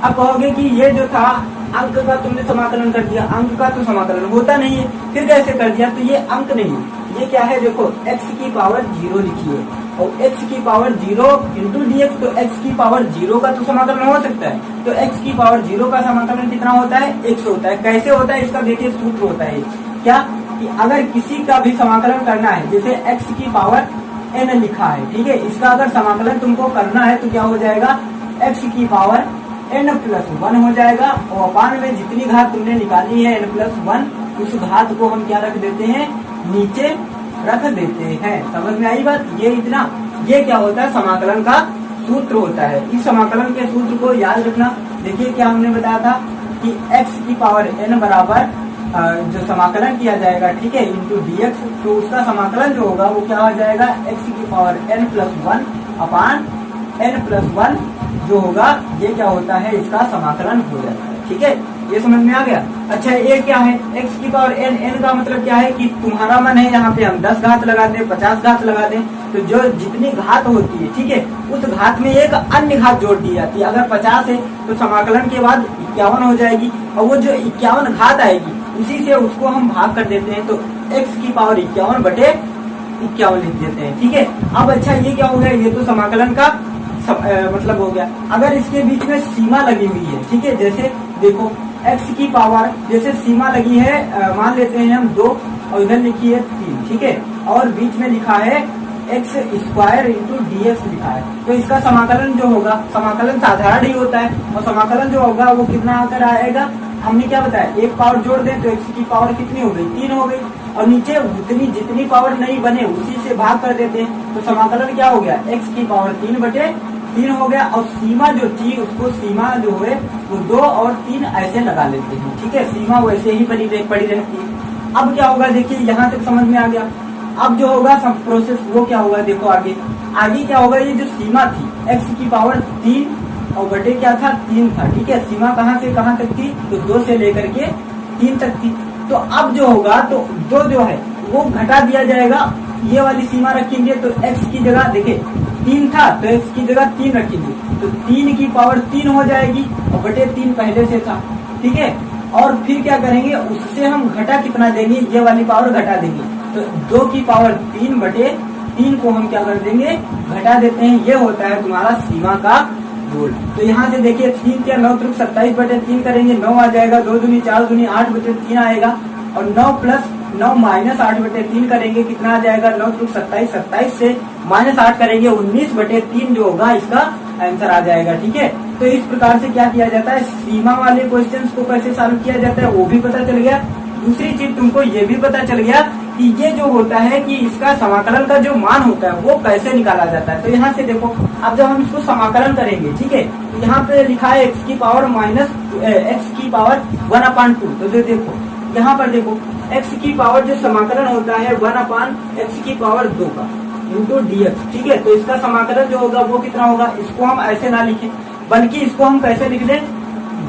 अब कहोगे कि ये जो था अंक का तुमने समाकलन कर दिया, अंक का तो समाकलन होता नहीं है, फिर कैसे कर दिया, तो ये अंक नहीं है, ये क्या है, देखो x की पावर 0 लिखिए, और x की पावर 0 इंटू dx, तो x की पावर 0 का तो समाकलन हो सकता है, तो x की पावर 0 का समाकलन कितना होता है, x होता है। कैसे होता है, इसका देखिए सूत्र होता है क्या, कि अगर किसी का भी समाकलन करना है, जैसे x की पावर n लिखा है, ठीक है, इसका अगर समाकलन तुमको करना है तो क्या हो जाएगा, x की पावर n+1 हो जाएगा, और अपान में जितनी घात तुमने निकाली है n+1, उस घात को हम क्या रख देते हैं, नीचे रख देते हैं। समझ में आई बात, ये इतना, ये क्या होता है, समाकलन का सूत्र होता है। इस समाकलन के सूत्र को याद रखना। देखिए क्या हमने बताया था कि x की पावर n बराबर जो समाकलन किया जाएगा, ठीक है, इंटू dx, तो उसका समाकलन जो होगा वो क्या हो जाएगा, x की पावर n+1 अपान n+1 जो होगा, ये क्या होता है, इसका समाकलन हो जाता है, ठीक है, ये समझ में आ गया। अच्छा ये क्या है, x की पावर n, n का मतलब क्या है कि तुम्हारा मन है यहाँ पे हम 10 घात लगा दें, 50 घात लगा दें, तो जो जितनी घात होती है, ठीक है, उस घात में एक अन्य घात जोड़ दी जाती है। अगर 50 है तो समाकलन के बाद 51 हो जाएगी, और वो जो 51 घात आएगी उसी से उसको हम भाग कर देते हैं, तो x की पावर 51/51 लिख देते हैं, ठीक है। अब अच्छा ये क्या हो गया, ये तो समाकलन का मतलब हो गया। अगर इसके बीच में सीमा लगी हुई है, ठीक है, जैसे देखो x की पावर, जैसे सीमा लगी है, मान लेते हैं हम 2, और इधर लिखी है 3, ठीक है, और बीच में लिखा है x² इंटू dx लिखा है, तो इसका समाकलन जो होगा, समाकलन साधारण ही होता है, और समाकलन जो होगा वो कितना आकर आएगा, हमने क्या बताया, एक पावर जोड़ दें तो x की पावर कितनी हो गई, 3 हो गई, और नीचे उतनी जितनी पावर नहीं बने उसी से भाग कर देते हैं, तो समाकलन क्या हो गया, x की पावर 3/3 3 हो गया। और सीमा जो थी उसको सीमा जो है वो 2 और 3 ऐसे लगा लेते हैं, ठीक है। सीमा वैसे ही पड़ी रहती है। अब क्या होगा देखिए, यहाँ तक समझ में आ गया। अब जो होगा सब प्रोसेस वो क्या होगा देखो, आगे क्या होगा, ये जो सीमा थी x की पावर 3 और बटे क्या था 3 था, ठीक है। सीमा कहाँ से कहाँ तक थी, तो 2 से लेकर के 3 तक थी। तो अब जो होगा तो 2 जो है वो घटा दिया जाएगा, ये वाली सीमा रखेंगे तो x की जगह देखिए 3 था तो x की जगह 3 रखेंगे तो 3 की पावर 3 हो जाएगी और बटे 3 पहले से था, ठीक है। और फिर क्या करेंगे, उससे हम घटा कितना देंगे, ये वाली पावर घटा देंगे तो 2 की पावर 3 बटे 3 को हम क्या कर देंगे, घटा देते हैं। ये होता है तुम्हारा सीमा का रूल। तो यहाँ से देखिए 3 क्या 9 त्रिक 27 बटे 3 करेंगे, 9 आ जाएगा, 2 दूनी 4 दूनी 8 बटे 3 आएगा। और 9 प्लस 9 माइनस 8 बटे 3 करेंगे, कितना आ जाएगा, 9 त्रिक 27, 27 से माइनस 8 करेंगे 19 बटे 3 जो होगा इसका आंसर आ जाएगा, ठीक है। तो इस प्रकार से क्या किया जाता है, सीमा वाले क्वेश्चंस को कैसे सॉल्व किया जाता है वो भी पता चल गया। दूसरी चीज तुमको ये भी पता चल गया कि ये जो होता है कि इसका समाकलन का जो मान होता है वो कैसे निकाला जाता है। तो यहाँ से देखो, अब जब हम इसको समाकलन करेंगे, ठीक है, तो यहाँ पे लिखा है x की पावर माइनस x की पावर 1/2। तो जो देखो यहाँ पर देखो x की पावर जो समाकलन होता है 1/x की पावर 2 का इंटू dx, ठीक है। तो इसका समाकलन जो होगा वो कितना होगा, इसको हम ऐसे ना लिखें बल्कि इसको हम कैसे लिख दें,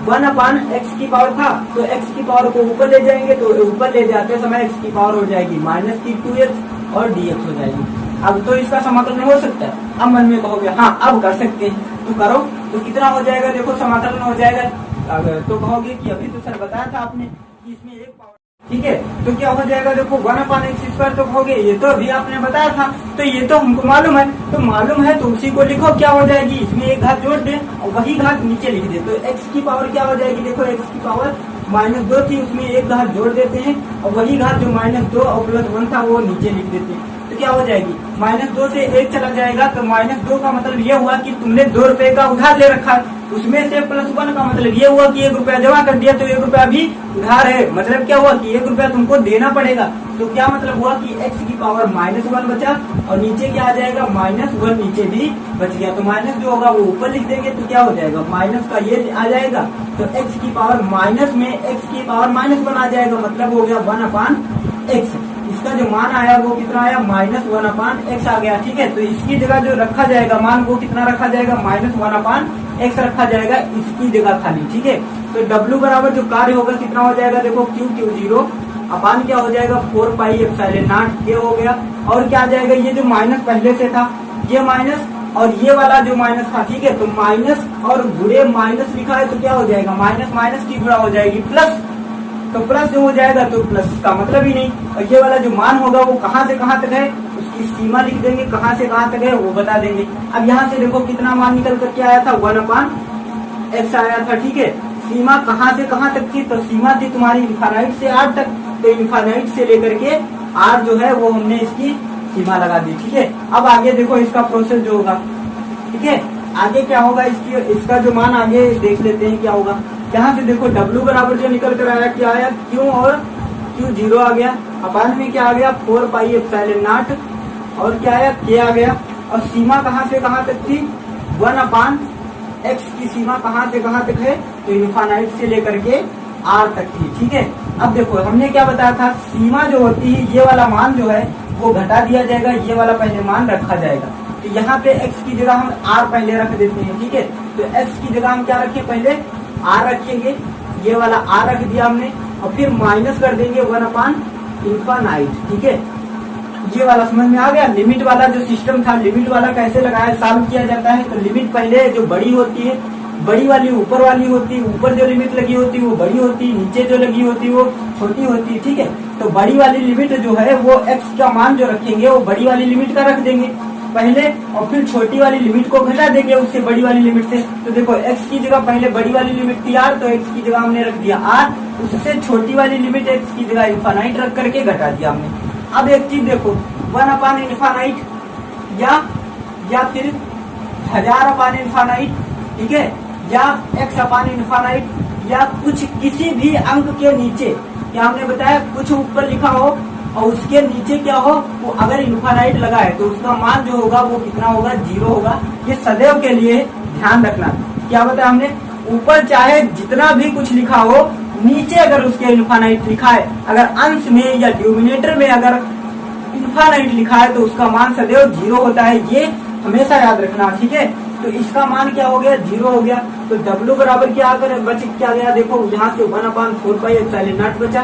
1/x की पावर था तो x की पावर को ऊपर ले जाएंगे तो ऊपर ले जाते समय x की पावर हो जाएगी माइनस की 2x और dx हो जाएगी। अब तो इसका समाकलन हो सकता है। अब मन में कहोगे हाँ अब कर सकते हैं, तो करो। तो कितना हो जाएगा देखो, समाकलन हो जाएगा। अगर तो कहोगे कि अभी तो सर बताया था आपने कि इसमें एक पावर, ठीक है, तो क्या हो जाएगा देखो 1/x²। तो कहोगे ये तो अभी आपने बताया था, तो ये तो हमको मालूम है, तो मालूम है तो उसी को लिखो, क्या हो जाएगी, इसमें एक घात जोड़ दे और वही घात नीचे लिख दे। तो x की पावर क्या हो जाएगी देखो, x की पावर -2 थी, उसमें एक घात जोड़ देते हैं और वही घात जो -2 और +1 था वो नीचे लिख देते हैं। तो क्या हो जाएगी, -2 से 1 चला जाएगा तो -2 का मतलब ये हुआ कि तुमने 2 रुपए का उधार ले रखा है, उसमें से +1 का मतलब ये हुआ कि 1 रुपया जमा कर दिया तो 1 रुपया भी उधार है। मतलब क्या हुआ कि 1 रुपया तुमको देना पड़ेगा। तो क्या मतलब हुआ कि x की पावर -1 बचा और नीचे क्या आ जाएगा, -1 नीचे भी बच गया। तो माइनस जो होगा वो ऊपर लिख देंगे तो क्या हो जाएगा, माइनस का ये आ जाएगा तो x की पावर माइनस में x की पावर -1 आ जाएगा, मतलब हो गया 1/x। इसका जो मान आया वो कितना आया, -1/x आ गया, ठीक है। तो इसकी जगह जो रखा जाएगा मान वो कितना रखा जाएगा, -1/x रखा जाएगा इसकी जगह खाली, ठीक है। तो W बराबर जो कार्य होगा कितना हो जाएगा देखो, Q0 अपान क्या हो जाएगा 4πε0 ये हो गया। और क्या आ जाएगा, ये जो माइनस पहले से था ये माइनस और ये वाला जो माइनस था, ठीक है। तो माइनस और गुणे माइनस लिखा है तो क्या हो जाएगा, माइनस माइनस की गुणा हो जाएगी प्लस, तो प्लस जो हो जाएगा तो प्लस का मतलब ही नहीं। और ये वाला जो मान होगा वो कहाँ से कहाँ तक है, उसकी सीमा लिख देंगे, कहाँ से कहाँ तक है वो बता देंगे। अब यहाँ से देखो कितना मान निकल करके आया था, 1/x आया था, ठीक है। सीमा कहाँ से कहाँ तक थी, तो सीमा थी तुम्हारी इनफाइनाइट से R तक, तो इनफाइनाइट से लेकर के R जो है वो हमने इसकी सीमा लगा दी, ठीक है। अब आगे देखो इसका प्रोसेस जो होगा, ठीक है, आगे क्या होगा, इसका जो मान आगे देख लेते हैं क्या होगा। यहाँ से देखो W बराबर जो निकल कर आया क्या आया, Q और Q0 आ गया, अपान में क्या आ गया 4πε0 और क्या आया K आ गया। और सीमा कहाँ से कहाँ तक थी, 1/x की सीमा कहाँ से कहाँ तक है, तो इनफाइनाइट से लेकर के R तक थी, ठीक है। अब देखो हमने क्या बताया था, सीमा जो होती है ये वाला मान जो है वो घटा दिया जाएगा, ये वाला पहले मान रखा जाएगा। तो यहाँ पे x की जगह हम R पहले रख देते हैं, ठीक है। तो x की जगह हम क्या रखें, पहले R रखेंगे, ये वाला R रख दिया हमने और फिर माइनस कर देंगे 1/इनफाइनाइट, ठीक है। ये वाला समझ में आ गया। लिमिट वाला जो सिस्टम था, लिमिट वाला कैसे लगाया सॉल्व किया जाता है, तो लिमिट पहले जो बड़ी होती है, बड़ी वाली ऊपर वाली होती है, ऊपर जो लिमिट लगी होती है वो बड़ी होती है, नीचे जो लगी होती है वो छोटी होती है, ठीक है। तो बड़ी वाली लिमिट जो है वो x का मान जो रखेंगे वो बड़ी वाली लिमिट का रख देंगे पहले और फिर छोटी वाली लिमिट को घटा देंगे उससे बड़ी वाली लिमिट से। तो देखो x की जगह पहले बड़ी वाली लिमिट थी R, तो x की जगह हमने रख दिया R, उससे छोटी वाली लिमिट x की जगह इनफाइनाइट रख करके घटा दिया हमने। अब एक चीज देखो, 1/इनफाइनाइट या फिर 1000/इनफाइनाइट, ठीक है, या x/इनफाइनाइट या कुछ किसी भी अंक के नीचे, क्या हमने बताया कुछ ऊपर लिखा हो और उसके नीचे क्या हो, वो अगर इन्फानाइट लगा है तो उसका मान जो होगा वो कितना होगा, 0 होगा। ये सदैव के लिए ध्यान रखना। क्या बताया हमने, ऊपर चाहे जितना भी कुछ लिखा हो, नीचे अगर उसके इन्फानाइट लिखा है, अगर अंश में या डिनोमिनेटर में अगर इन्फानाइट लिखा है तो उसका मान सदैव 0 होता है। ये हमेशा याद रखना, ठीक है। तो इसका मान क्या हो गया, 0 हो गया। तो W बराबर क्या बच क्या गया, देखो यहाँ से 1/4πε0 बचा,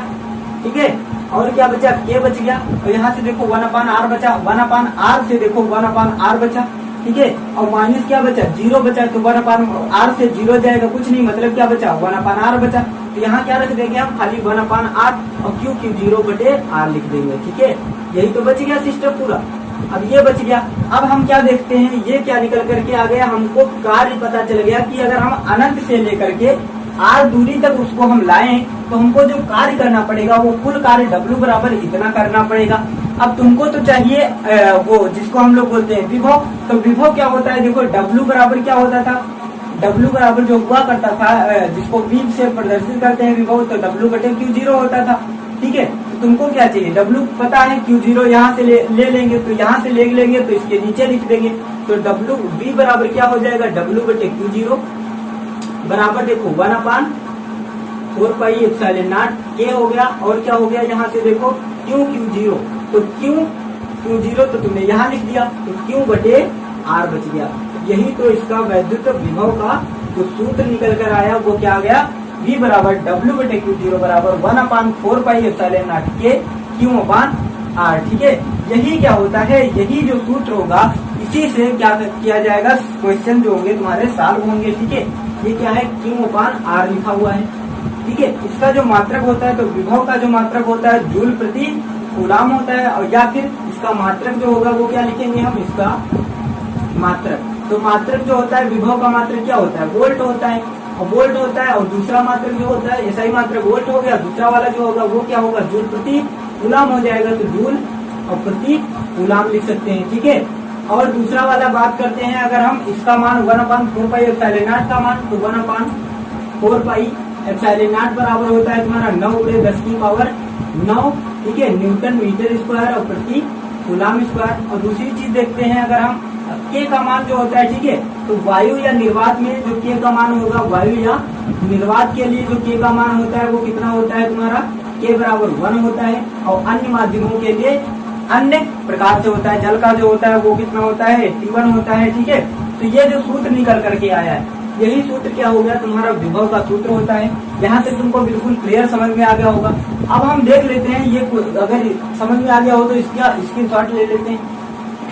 ठीक है। और क्या बचा, K बच गया। और यहाँ से देखो 1/r बचा, 1/r से देखो 1/r बचा, ठीक है। और माइनस क्या बचा, 0 बचा। तो 1/r से 0 जाएगा, कुछ नहीं, मतलब क्या बचा, 1/r बचा। तो यहाँ क्या रख देंगे हम, खाली 1/r और Q0/r लिख देंगे, ठीक है। यही तो बच गया सिस्टम पूरा। अब ये बच गया। अब हम क्या देखते हैं, ये क्या निकल करके आ गया, हमको कार्य पता चल गया कि अगर हम अनंत से लेकर के r दूरी तक उसको हम लाएं तो हमको जो कार्य करना पड़ेगा वो कुल कार्य W बराबर इतना करना पड़ेगा। अब तुमको तो चाहिए वो जिसको हम लोग बोलते हैं विभव। तो विभव क्या होता है, देखो W बराबर क्या होता था, W बराबर जो हुआ करता था, जिसको V से प्रदर्शित करते हैं विभव, तो W/Q0 होता था, ठीक है। तो तुमको क्या चाहिए, W पता है, Q0 यहाँ से ले लेंगे, तो यहाँ से ले लेंगे तो इसके नीचे लिख देंगे। तो V बराबर क्या हो जाएगा, W/Q0 बराबर देखो 1/4πε0 K हो गया। और क्या हो गया, यहाँ से देखो Q0, तो Q0 तो तुमने यहाँ लिख दिया, तो Q/R बच गया। यही तो इसका वैद्युत विभव का जो सूत्र निकल कर आया वो क्या आ गया, V बराबर W/Q0 बराबर 1/4πε0 K Q/R, ठीक है। यही क्या होता है, यही जो सूत्र होगा इसी से क्या किया जाएगा, क्वेश्चन जो होंगे तुम्हारे सॉल्व होंगे, ठीक है। ये क्या है, Q/R लिखा हुआ है, ठीक है। इसका जो मात्रक होता है, तो विभव का जो मात्रक होता है जूल प्रति कूलम होता है, और या फिर इसका मात्रक जो होगा वो क्या लिखेंगे हम, इसका मात्रक। तो मात्रक जो होता है, विभव का मात्रक क्या होता है, वोल्ट होता है, और वोल्ट होता है। और दूसरा मात्रक जो होता है, ऐसा ही मात्रक वोल्ट हो गया, दूसरा वाला जो होगा वो क्या होगा, जूल प्रति कूलम हो जाएगा। तो जूल और प्रति कूलम लिख सकते हैं, ठीक है। और दूसरा वाला बात करते हैं, अगर हम इसका मान 1/4πε0 का मान, तो 1/4πε0 बराबर होता है तुम्हारा 9×10⁻⁹, ठीक है, न्यूटन मीटर स्क्वायर और प्रति कूलम स्क्वायर। और दूसरी चीज देखते हैं, अगर हम K का मान जो होता है, ठीक है, तो वायु या निर्वात में जो K का मान होगा, वायु या निर्वात के लिए जो K का मान होता है वो कितना होता है तुम्हारा, K बराबर 1 होता है। और अन्य माध्यमों के लिए अन्य प्रकार से होता है, जल का जो होता है वो कितना होता है, T1 होता है, ठीक है। तो ये जो सूत्र निकल करके आया है, यही सूत्र क्या हो गया, तुम्हारा विभव का सूत्र होता है। यहाँ से तुमको बिल्कुल क्लियर समझ में आ गया होगा। अब हम देख लेते हैं, ये अगर समझ में आ गया हो तो इसका स्क्रीनशॉट ले लेते हैं।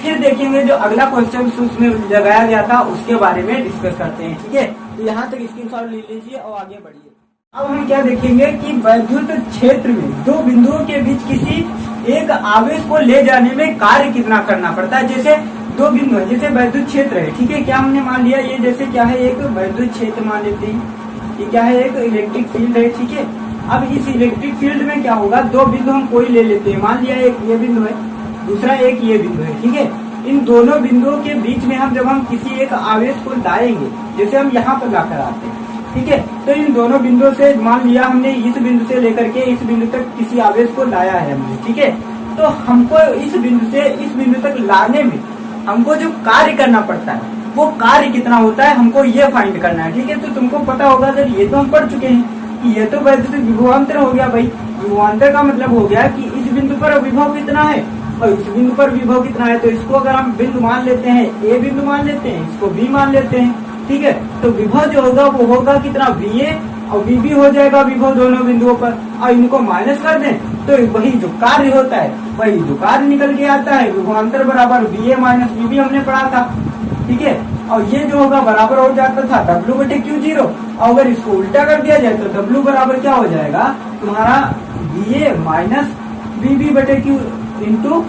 फिर देखेंगे जो अगला क्वेश्चन उसमें लगाया गया था उसके बारे में डिस्कस करते हैं, ठीक है। तो यहाँ तक स्क्रीनशॉट ले लीजिए और आगे बढ़िए। अब हम क्या देखेंगे कि वैद्युत क्षेत्र में दो बिंदुओं के बीच किसी एक आवेश को ले जाने में कार्य कितना करना पड़ता है। जैसे दो बिंदु है, जैसे वैद्युत क्षेत्र है, ठीक है। क्या हमने मान लिया, ये जैसे क्या है, एक वैद्युत क्षेत्र मान लेते हैं, ये क्या है, एक इलेक्ट्रिक फील्ड है, ठीक है। अब इस इलेक्ट्रिक फील्ड में क्या होगा, दो बिंदु हम कोई ले लेते हैं, मान लिया एक ये बिंदु है, दूसरा एक ये बिंदु है, ठीक है। इन दोनों बिंदुओं के बीच में हम जब हम किसी एक आवेश को लाएंगे, जैसे हम यहाँ पर लाकर आते हैं, ठीक है, तो इन दोनों बिंदुओं से मान लिया हमने इस बिंदु से लेकर के इस बिंदु तक किसी आवेश को लाया है हमने, ठीक है। तो हमको इस बिंदु से इस बिंदु तक लाने में हमको जो कार्य करना पड़ता है वो कार्य कितना होता है, हमको ये फाइंड करना है, ठीक है। तो तुमको पता होगा सर, ये तो हम पढ़ चुके हैं कि ये तो वैद्युत विभवांतर हो गया भाई। विभवांतर का मतलब हो गया कि इस बिंदु पर विभव कितना है और इस बिंदु पर विभव कितना है। तो इसको अगर हम बिंदु मान लेते हैं, ए बिंदु मान लेते हैं, इसको बी मान लेते हैं, ठीक है। तो विभव जो होगा वो होगा कितना, VA और VB हो जाएगा विभव दोनों बिंदुओं पर। और इनको माइनस कर दें तो वही जो कार्य होता है वही जो कार्य निकल के आता है, विभवांतर बराबर VA माइनस VB हमने पढ़ा था, ठीक है। और ये जो होगा बराबर हो जाता था W/Q0। और अगर इसको उल्टा कर दिया जाए तो W बराबर क्या हो जाएगा तुम्हारा, VA minus VB/Q into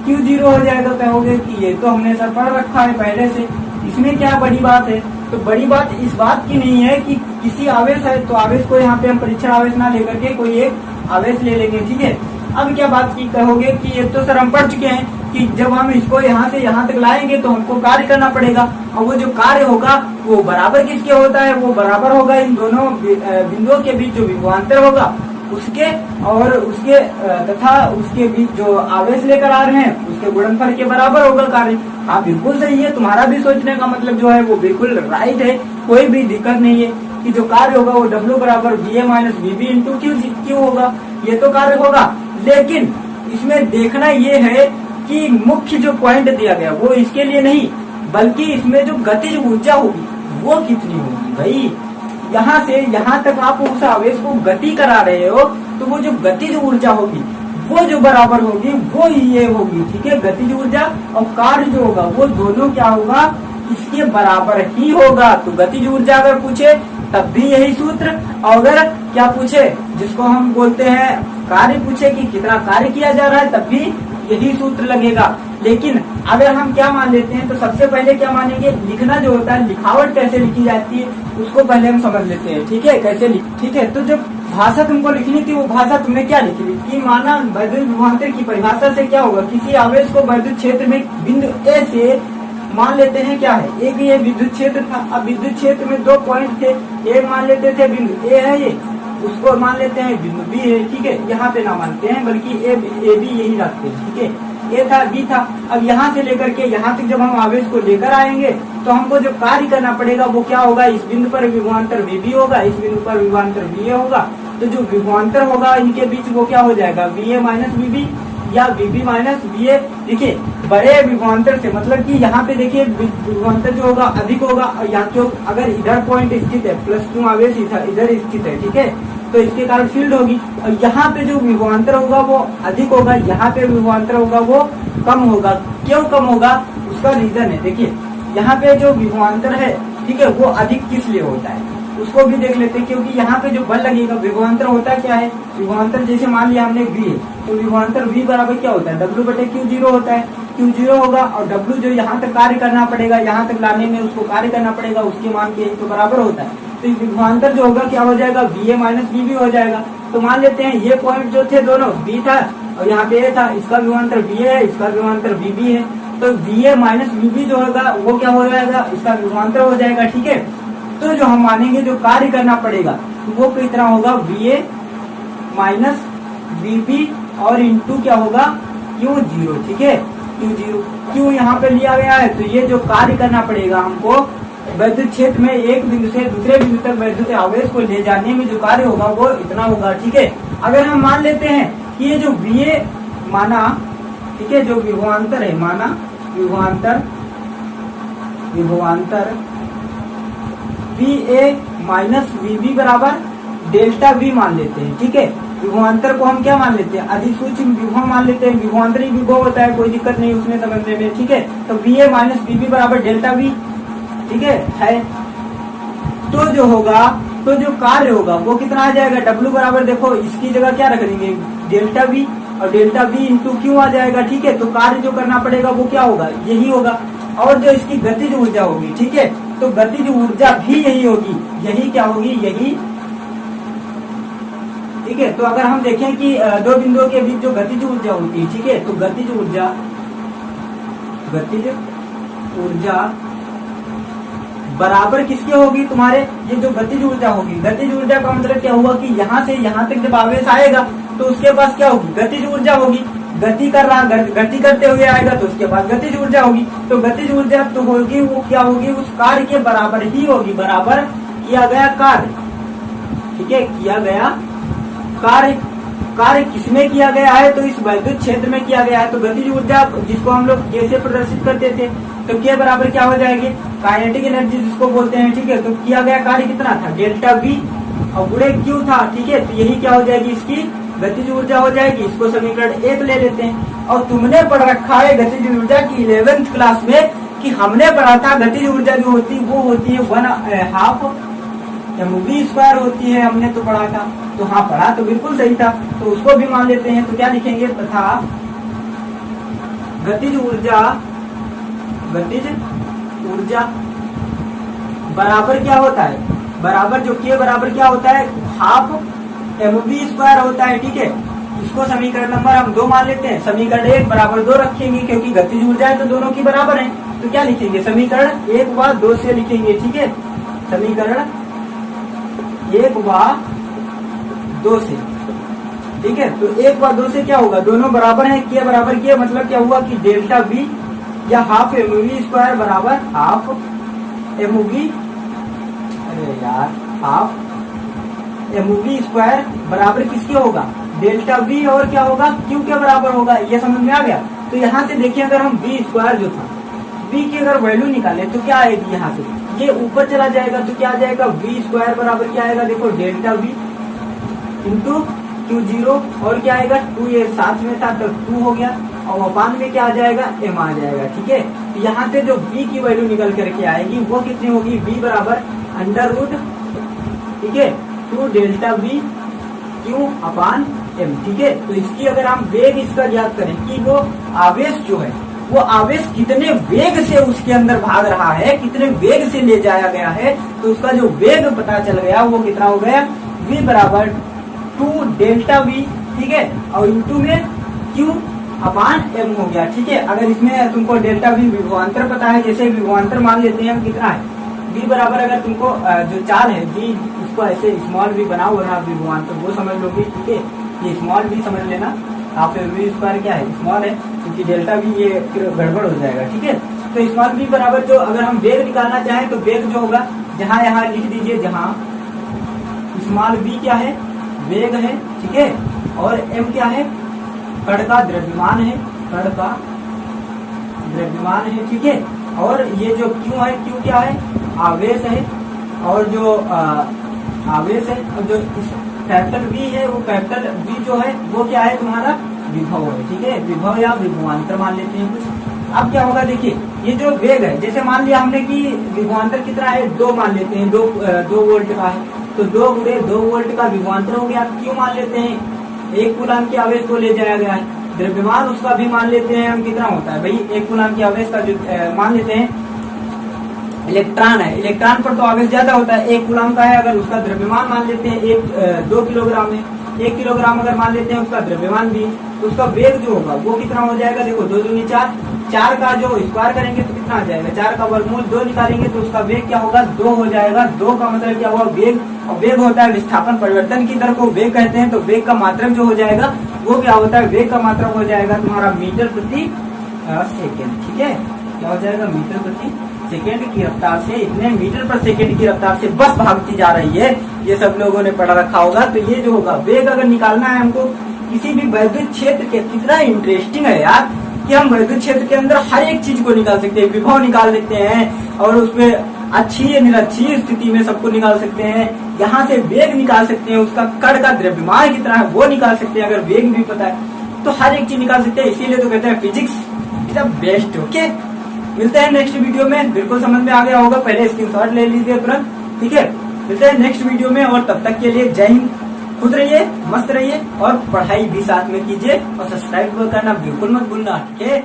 Q0 हो जाएगा। कहोगे कि ये तो हमने सर पढ़ रखा है पहले से, इसमें क्या बड़ी बात है। तो बड़ी बात इस बात की नहीं है कि किसी आवेश है तो आवेश को यहाँ पे हम परीक्षण आवेश ना लेकर के कोई एक आवेश ले लेंगे, ठीक है। अब क्या बात की कहोगे कि ये तो सर हम पढ़ चुके हैं कि जब हम इसको यहाँ से यहाँ तक लाएंगे तो हमको कार्य करना पड़ेगा, और वो जो कार्य होगा वो बराबर किसके होता है, वो बराबर होगा इन दोनों बिंदुओं के बीच जो विभवांतर होगा उसके और उसके तथा उसके बीच जो आवेश लेकर आ रहे हैं उसके गुणनफल के बराबर होगा कार्य। हाँ बिल्कुल सही है, तुम्हारा भी सोचने का मतलब जो है वो बिल्कुल राइट है, कोई भी दिक्कत नहीं है कि जो कार्य होगा वो W बराबर VA minus VB into Q होगा, ये तो कार्य होगा। लेकिन इसमें देखना ये है कि मुख्य जो पॉइंट दिया गया वो इसके लिए नहीं, बल्कि इसमें जो गतिज ऊर्जा होगी वो कितनी होगी। भाई यहाँ से यहाँ तक आप उस आवेश को गति करा रहे हो, तो वो जो गतिज ऊर्जा होगी वो जो बराबर होगी वो ये होगी, ठीक है। गतिज ऊर्जा और कार्य जो होगा वो दोनों क्या होगा, इसके बराबर ही होगा। तो गतिज ऊर्जा अगर पूछे तब भी यही सूत्र, और अगर क्या पूछे जिसको हम बोलते हैं कार्य पूछे कि कितना कार्य किया जा रहा है, तब भी यही सूत्र लगेगा। लेकिन अगर हम क्या मान लेते हैं, तो सबसे पहले क्या मानेंगे, लिखना जो होता है, लिखावट कैसे लिखी जाती है उसको पहले हम समझ लेते हैं, ठीक है। कैसे ठीक है, तो जब भाषा तुमको लिखनी थी वो भाषा तुमने क्या लिखी थी कि माना वैद्युत विभवांतर की परिभाषा से क्या होगा, किसी आवेश को वैद्युत क्षेत्र में बिंदु ए से मान लेते हैं क्या है, एक ये विद्युत क्षेत्र था। अब विद्युत क्षेत्र में 2 पॉइंट थे, एक मान लेते थे बिंदु ए है ये, उसको मान लेते हैं बिंदु बी है, ठीक है। यहाँ पे ना मानते हैं बल्कि ए बी यही रखते हैं, ठीक है। ए था बी था, अब यहाँ से लेकर के यहाँ तक जब हम आवेश को लेकर आएंगे तो हमको जो कार्य करना पड़ेगा वो क्या होगा, इस बिंदु पर विभवांतर VB होगा, इस बिंदु पर विभवांतर VA होगा। तो जो विभवांतर होगा इनके बीच वो क्या हो जाएगा, VA माइनस VB या VB माइनस VA। देखिए बड़े विभवांतर से मतलब कि यहाँ पे देखिए विभवांतर जो होगा अधिक होगा, और यहाँ क्यों अगर इधर पॉइंट स्थित है प्लस क्यों आवेश इधर स्थित है, ठीक है, तो इसके कारण फील्ड होगी। और यहाँ पे जो विभवांतर होगा वो अधिक होगा, यहाँ पे विभवांतर होगा वो कम होगा। क्यों कम होगा, उसका रीजन है। देखिए यहाँ पे जो विभवांतर है, ठीक है, वो अधिक किस लिए होता है उसको भी देख लेते हैं। क्योंकि यहाँ पे जो बल लगेगा, विभवांतर होता क्या है, विभवांतर जैसे मान लिया हमने V है, तो विभवांतर V बराबर क्या होता है, W/Q0 होता है। Q0 होगा और W जो यहाँ तक कार्य करना पड़ेगा, यहाँ तक लाने में उसको कार्य करना पड़ेगा, उसके मान के तो बराबर होता है। तो विभवांतर जो होगा क्या हो जाएगा, VA माइनस VB हो जाएगा। तो मान लेते हैं ये पॉइंट जो थे दोनों B था और यहाँ पे A था, इसका विभवांतर VA है, इसका विभवांतर VB है। तो VA माइनस VB जो होगा वो क्या हो जाएगा, इसका विभवांतर हो जाएगा, ठीक है। तो जो हम मानेंगे जो कार्य करना पड़ेगा वो कितना होगा, VA माइनस VB और इंटू क्या होगा Q0, ठीक है। Q0 क्यों यहाँ पे लिया गया है, तो ये जो कार्य करना पड़ेगा हमको वैद्युत क्षेत्र में एक बिंदु से दूसरे बिंदु तक वैद्युत आवेश को ले जाने में जो कार्य होगा वो इतना होगा, ठीक है। अगर हम मान लेते हैं कि ये जो VA माना, ठीक है, जो विभवांतर है माना विभवांतर VA माइनस VB बराबर डेल्टा V मान लेते हैं, ठीक है। विभवांतर को हम क्या मान लेते हैं, अधिसूचित विभव मान लेते हैं, विभवांतरी विभव होता है, कोई दिक्कत नहीं उसमें समझने में, ठीक है। तो VA माइनस VB बराबर डेल्टा V, ठीक है। तो जो होगा, तो जो कार्य होगा वो कितना आ जाएगा, W बराबर देखो इसकी जगह क्या रख देंगे, डेल्टा V और डेल्टा V इंटू Q आ जाएगा, ठीक है। तो कार्य जो करना पड़ेगा वो क्या होगा, यही होगा। और जो इसकी गतिज ऊर्जा होगी, ठीक है, तो गतिज ऊर्जा भी यही होगी, यही क्या होगी, यही, ठीक है। तो अगर हम देखें कि 2 बिंदुओं के बीच जो गतिज ऊर्जा होती है, ठीक है, तो गतिज ऊर्जा बराबर किसके होगी, तुम्हारे ये जो गतिज ऊर्जा होगी, गतिज ऊर्जा का मतलब क्या हुआ कि यहाँ से यहाँ तक जब आवेश आएगा तो उसके पास क्या होगी, गतिज ऊर्जा होगी। गति कर रहा, गति करते हुए आएगा तो उसके पास गतिज ऊर्जा होगी। तो गतिज ऊर्जा तो होगी वो क्या होगी, उस कार्य के बराबर ही होगी, बराबर किया गया कार्य, ठीक है, किया गया कार्य किसमें किया गया है, तो इस वैद्युत क्षेत्र में किया गया है। तो गतिज ऊर्जा जिसको हम लोग कैसे प्रदर्शित करते थे, तो के बराबर क्या हो जाएगी, काइनेटिक एनर्जी जिसको बोलते हैं, ठीक है। तो किया गया कार्य कितना था, डेल्टा V और गुणे Q था, ठीक है। तो यही क्या हो जाएगी, इसकी गतिज ऊर्जा हो जाएगी। इसको समीकरण 1 ले लेते हैं। और तुमने पढ़ रखा है गतिज ऊर्जा की 11th क्लास में कि हमने पढ़ा था गतिज ऊर्जा जो होती वो होती है 1/2 mv² होती है, हमने तो पढ़ा था। तो हाँ पढ़ा तो बिल्कुल सही था, तो उसको भी मान लेते हैं। तो क्या लिखेंगे, तथा गतिज ऊर्जा बराबर क्या होता है, बराबर जो के बराबर क्या होता है, 1/2 mv² होता है, ठीक है। इसको समीकरण नंबर हम 2 मान लेते हैं। समीकरण 1 बराबर 2 रखेंगे क्योंकि गतिज ऊर्जा है तो दोनों की बराबर है। तो क्या लिखेंगे, समीकरण 1 व 2 से लिखेंगे, ठीक है। समीकरण 1 व 2 से ठीक है। तो 1/2 से क्या होगा, दोनों बराबर है, के बराबर के, मतलब क्या हुआ कि डेल्टा वी या हाफ एमवी स्क्वायर बराबर हाफ एमवी, अरे यार हाफ एमवी स्क्वायर बराबर किसके होगा, डेल्टा वी, और क्या होगा क्यू के बराबर होगा। ये समझ में आ गया। तो यहाँ से देखिए अगर हम वी स्क्वायर जो था, वी की अगर वैल्यू निकाले तो क्या आएगी, यहाँ से ये ऊपर चला जाएगा तो क्या आ जाएगा, वी स्क्वायर बराबर क्या आएगा, देखो delta we into Q zero, और क्या आएगा 2, ये साथ में था तो 2 हो गया, और अपान में क्या आ जाएगा, एम आ जाएगा। ठीक है। तो यहाँ से जो v की वैल्यू निकल करके आएगी वो कितनी होगी, v बराबर अंडर रूट, ठीक है, 2 delta we Q upon M. ठीक है। तो इसकी अगर हम वेग इसका ज्ञात करें कि वो आवेश जो है, वो आवेश कितने वेग से उसके अंदर भाग रहा है, कितने वेग से ले जाया गया है, तो उसका जो वेग पता चल गया वो कितना हो गया, v बराबर 2 डेल्टा वी, ठीक है, और इंटू में क्यू अपान एम हो गया। ठीक है। अगर इसमें तुमको डेल्टा वी विभवांतर पता है, जैसे विभवांतर मान लेते हैं हम कितना है, v बराबर अगर तुमको जो चाल है v, इसको ऐसे स्मॉल v बना हुआ है विभवांतर, वो समझ लोगे। ठीक है। ये स्मॉल v समझ लेना, हाफ वी स्क्वायर क्या है, स्मॉल है, क्योंकि डेल्टा वी ये फिर गड़बड़ हो जाएगा। ठीक है। तो स्मॉल v बराबर जो अगर हम वेग निकालना चाहें तो वेग जो होगा, जहाँ यहाँ लिख दीजिए, जहाँ स्मॉल v क्या है, वेग है। ठीक है। और m क्या है, कण का द्रव्यमान है, कण का द्रव्यमान है। ठीक है। और ये जो q है, q क्या है, आवेश है, और जो आवेश है, और जो कैपिटल v है, वो कैपिटल v जो है वो क्या है, तुम्हारा विभव है। ठीक है। विभव या विभवांतर मान लेते हैं कुछ। अब क्या होगा, देखिए ये जो वेग है, जैसे मान लिया हमने कि विभवांतर कितना है, 2 मान लेते हैं, 2 वोल्ट का है, तो 2 गुणे 2 वोल्ट का विभवांतर हो गया। क्यों मान लेते हैं, 1 कूलाम के आवेश को ले जाया गया है। द्रव्यमान उसका भी मान लेते हैं हम, कितना होता है भाई, 1 कूलाम के आवेश का जो मान लेते हैं, इलेक्ट्रॉन है, इलेक्ट्रॉन पर तो आवेश ज्यादा होता है, 1 कूलाम का है, अगर उसका द्रव्यमान मान लेते हैं 2 किलोग्राम है, 1 किलोग्राम अगर मान लेते हैं उसका द्रव्यमान भी, तो उसका वेग जो होगा वो कितना हो जाएगा, देखो 2 दूनी 4, 4 का जो स्क्वायर करेंगे तो कितना आ जाएगा, 4 का वर्गमूल 2 निकालेंगे तो उसका वेग क्या होगा, 2 हो जाएगा। 2 का मतलब क्या हुआ, वेग, और वेग होता है विस्थापन परिवर्तन की दर को वेग कहते हैं। तो वेग का मात्रक जो हो जाएगा वो क्या होता है, वेग का मात्रक हो जाएगा तुम्हारा मीटर प्रति सेकेंड। ठीक है। क्या हो जाएगा, मीटर प्रति सेकेंड की रफ्तार से, इतने मीटर पर सेकेंड की रफ्तार से बस भागती जा रही है। ये सब लोगों ने पढ़ा रखा होगा। तो ये जो होगा वेग अगर निकालना है हमको किसी भी वैद्युत क्षेत्र के, कितना इंटरेस्टिंग है यार कि हम वैद्युत क्षेत्र के अंदर हर एक चीज को निकाल सकते हैं, विभव निकाल सकते हैं, और उसमें अच्छी या निरक्षीय स्थिति में सबको निकाल सकते हैं। यहाँ से वेग निकाल सकते हैं, उसका कण का द्रव्यमान कितना है वो निकाल सकते हैं, अगर वेग भी पता है तो हर एक चीज निकाल सकते हैं। इसीलिए तो कहते हैं physics is the best. Okay, मिलते हैं नेक्स्ट वीडियो में। बिल्कुल समझ में आ गया होगा, पहले स्क्रीनशॉट ले लीजिए तुरंत। ठीक है, मिलते हैं नेक्स्ट वीडियो में, और तब तक के लिए जय हिंद। खुश रहिए, मस्त रहिए, और पढ़ाई भी साथ में कीजिए, और सब्सक्राइब करना बिल्कुल मत भूलना। ठीक है।